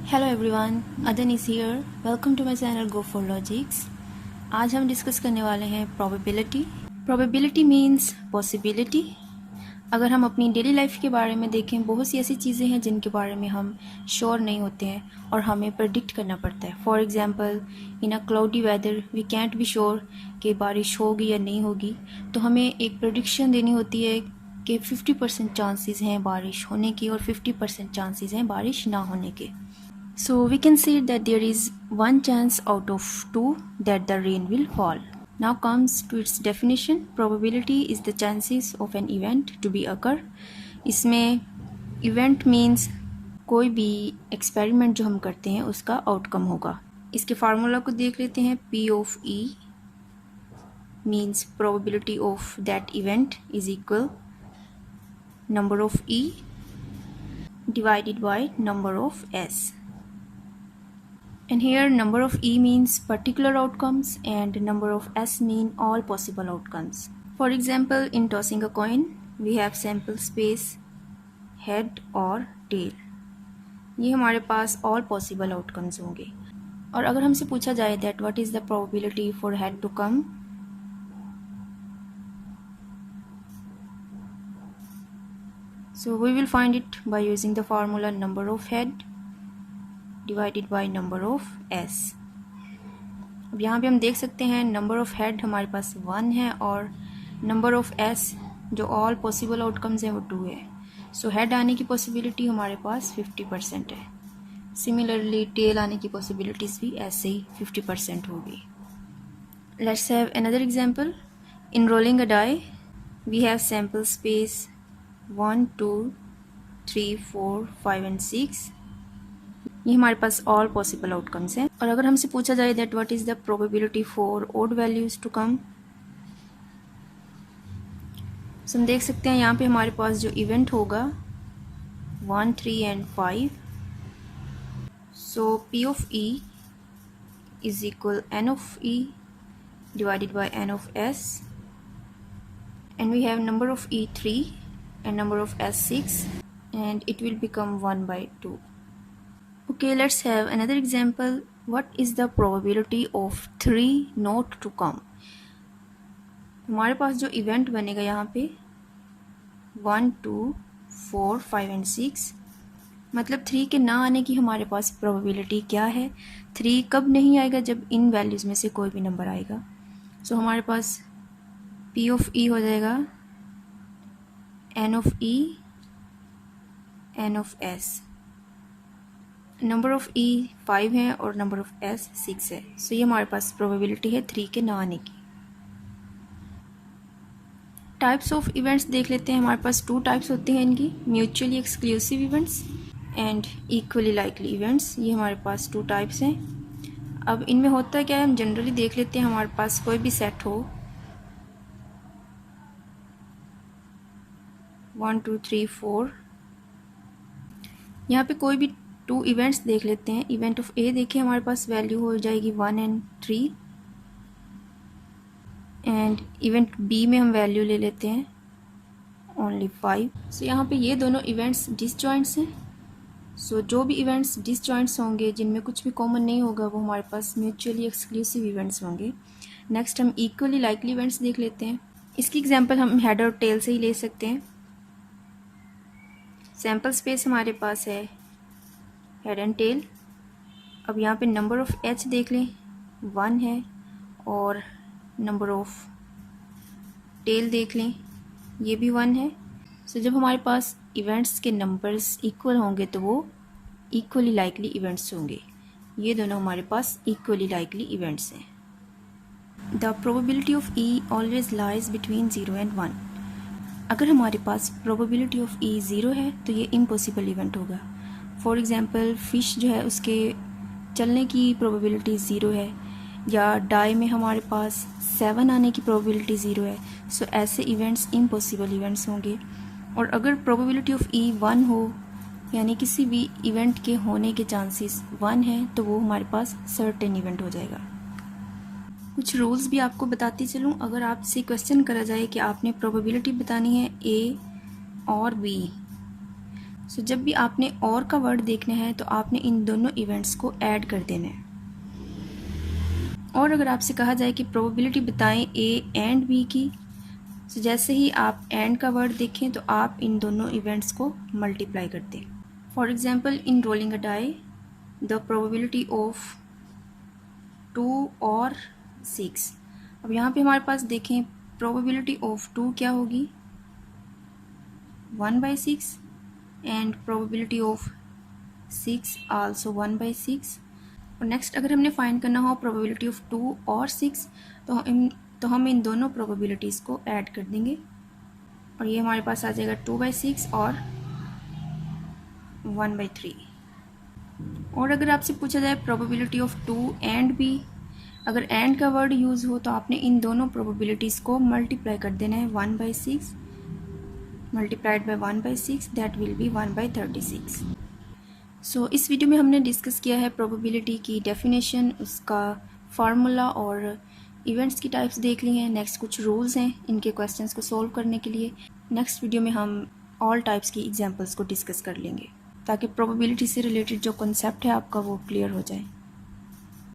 Hello everyone, Adan is here. Welcome to my channel go for logics. आज हम discuss करने वाले हैं प्रोबेबिलिटी। Probability means possibility. अगर हम अपनी डेली लाइफ के बारे में देखें, बहुत सी ऐसी चीज़ें हैं जिनके बारे में हम श्योर नहीं होते हैं और हमें प्रेडिक्ट करना पड़ता है। For example, in a cloudy weather we can't be sure कि बारिश होगी या नहीं होगी, तो हमें एक प्रेडिक्शन देनी होती है कि 50% चांसेस हैं बारिश होने की और 50% चांसेस हैं बारिश ना होने के। So we can say that there is one chance out of two that the rain will fall. Now comes to its definition. Probability is the chances of an event to be occur. इसमें event means कोई भी experiment जो हम करते हैं उसका outcome होगा। इसके फार्मूला को देख लेते हैं। P of E means probability of that event is equal number of E divided by number of S. And here number of E means particular outcomes and number of S mean all possible outcomes. For example, in tossing a coin, we have sample space, head और tail. ये हमारे पास all possible outcomes होंगे। और अगर हमसे पूछा जाए that what is the probability for head to come, so we will find it by using the formula number of head divided by number of S. अब यहाँ पे हम देख सकते हैं नंबर ऑफ हेड हमारे पास 1 है और नंबर ऑफ एस जो ऑल पॉसिबल आउटकम्स हैं वो 2 है। सो हेड आने की पॉसिबिलिटी हमारे पास 50% है। सिमिलरली टेल आने की पॉसिबिलिटीज़ भी ऐसे ही 50% होगी। Let's have another example. In rolling a die we have sample space 1, 2, 3, 4, 5 and 6। ये हमारे पास ऑल पॉसिबल आउटकम्स हैं। और अगर हमसे पूछा जाए that what is the probability for odd values to come, so हम देख सकते हैं यहाँ पे हमारे पास जो इवेंट होगा 1, 3 and 5, so P of E is equal N of E divided by N of S, and we have number of E 3 and number of S 6, and it will become 1 by 2. Okay, let's have another example. What is the probability of 3 not to come? हमारे पास जो event बनेगा यहाँ पे 1, 2, 4, 5 and 6, मतलब 3 के ना आने की हमारे पास प्रोबेबिलिटी क्या है। 3 कब नहीं आएगा? जब इन वैल्यूज़ में से कोई भी नंबर आएगा। सो हमारे पास P of E हो जाएगा N of E, N of S। Number of E 5 है और नंबर ऑफ S 6 है। सो ये हमारे पास प्रोबेबिलिटी है 3 के ना आने की। टाइप्स ऑफ इवेंट्स देख लेते हैं। हमारे पास 2 टाइप्स होते हैं इनकी, mutually exclusive events and equally likely events. ये हमारे पास 2 टाइप्स हैं। अब इनमें होता है क्या है, हम जनरली देख लेते हैं। हमारे पास कोई भी सेट हो 1, 2, 3, 4, यहाँ पे कोई भी 2 इवेंट्स देख लेते हैं। इवेंट ऑफ ए देखिए, हमारे पास वैल्यू हो जाएगी 1 एंड 3, एंड इवेंट बी में हम वैल्यू ले लेते हैं ओनली 5। सो यहाँ पे ये दोनों इवेंट्स डिसजॉइंट्स हैं। सो जो भी इवेंट्स डिसजॉइंट्स होंगे, जिनमें कुछ भी कॉमन नहीं होगा, वो हमारे पास म्यूचुअली एक्सक्लूसिव इवेंट्स होंगे। नेक्स्ट हम इक्वली लाइकली इवेंट्स देख लेते हैं। इसकी एग्जाम्पल हम हेड और टेल से ही ले सकते हैं। सैम्पल स्पेस हमारे पास है हेड एंड टेल। अब यहाँ पे नंबर ऑफ एच देख लें 1 है और नंबर ऑफ टेल देख लें ये भी 1 है। सो जब हमारे पास इवेंट्स के नंबर्स इक्वल होंगे तो वो इक्वली लाइकली इवेंट्स होंगे। ये दोनों हमारे पास इक्वली लाइकली इवेंट्स हैं। The probability of E always lies between 0 and 1। अगर हमारे पास प्रोबेबिलिटी ऑफ E 0 है तो ये इम्पॉसिबल इवेंट होगा। फॉर एग्ज़ाम्पल, फ़िश जो है उसके चलने की प्रोबेबिलिटी 0 है, या डाई में हमारे पास 7 आने की प्रोबेबिलिटी 0 है। सो ऐसे इवेंट्स इम्पॉसिबल इवेंट्स होंगे। और अगर प्रोबेबिलिटी ऑफ E 1 हो, यानी किसी भी इवेंट के होने के चांसेस 1 हैं, तो वो हमारे पास सर्टेन इवेंट हो जाएगा। कुछ रूल्स भी आपको बताती चलूँ। अगर आपसे क्वेश्चन करा जाए कि आपने प्रोबेबिलिटी बतानी है A और B, सो जब भी आपने और का वर्ड देखना है तो आपने इन दोनों इवेंट्स को ऐड कर देना है। और अगर आपसे कहा जाए कि प्रोबेबिलिटी बताएं ए एंड बी की, सो जैसे ही आप एंड का वर्ड देखें तो आप इन दोनों इवेंट्स को मल्टीप्लाई कर दें। For example, in rolling a die the probability of 2 और 6। अब यहाँ पे हमारे पास देखें प्रोबेबिलिटी ऑफ 2 क्या होगी, 1/6, एंड प्रोबेबिलिटी ऑफ 6 आल्सो 1/6। और नेक्स्ट अगर हमने फाइंड करना हो प्रोबेबिलिटी ऑफ 2 और 6 तो हम इन दोनों प्रोबेबिलिटीज़ को ऐड कर देंगे और ये हमारे पास आ जाएगा 2/6 और 1/3। और अगर आपसे पूछा जाए प्रोबेबिलिटी ऑफ 2 एंड बी, अगर एंड का वर्ड यूज़ हो तो आपने इन दोनों प्रोबेबिलिटीज़ को मल्टीप्लाई कर देना है। 1/6 multiplied by 1/6 that will be 1/36। सो इस वीडियो में हमने डिस्कस किया है प्रोबेबिलिटी की डेफिनेशन, उसका फार्मूला और इवेंट्स की टाइप्स देख ली हैं। नेक्स्ट कुछ रूल्स हैं इनके क्वेश्चंस को सॉल्व करने के लिए। नेक्स्ट वीडियो में हम ऑल टाइप्स की एग्जांपल्स को डिस्कस कर लेंगे ताकि प्रोबेबिलिटी से रिलेटेड जो कॉन्सेप्ट है आपका वो क्लियर हो जाए।